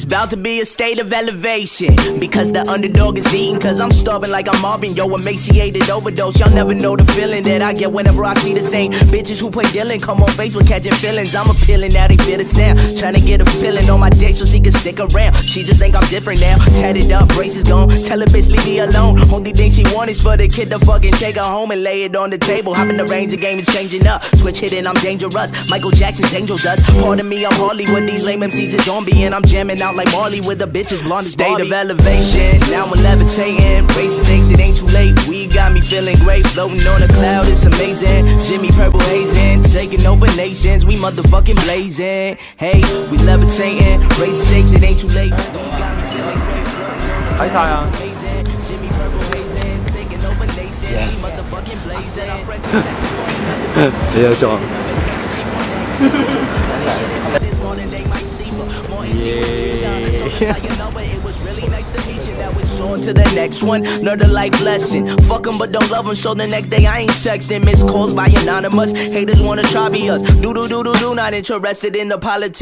About to be a state of elevation because the underdog is eating, cause I'm starving like I'm Marvin, yo, emaciated overdose. Y'all never know the feeling that I get whenever I see the same bitches who play Dillon come on Facebook catching feelings. I'm appealing, now they feel the sound, trying to get a feeling on my dick so she can stick around. She just think I'm different now, tatted up, braces gone, tell her bitch leave me alone. Only thing she want is for the kid to fucking take her home and lay it on the table. Hop in the range, the game is changing up, switch hitting, I'm dangerous, Michael Jackson's Angel Dust. Pardon me, I'm Hollywood, these lame MCs is zombie and I'm jamming out like Marley with the bitches blonde as State of elevation, now I'm levitating. Raise stakes, it ain't too late. We got me feeling great, floating on a cloud, it's amazing. Jimmy Purple hazing, taking over nations, we motherfucking blazing. Hey, we levitating. Raise stakes, it ain't too late. We got me feeling great. Thấy sao không? Jimmy Purple hazing, taking over nations, we motherfucking blazing. Bây giờ chọn. On to the next one, learn a life lesson. Fuck them but don't love them, so the next day I ain't texting. Missed calls by anonymous, haters wanna try be us. Do, not interested in the politics.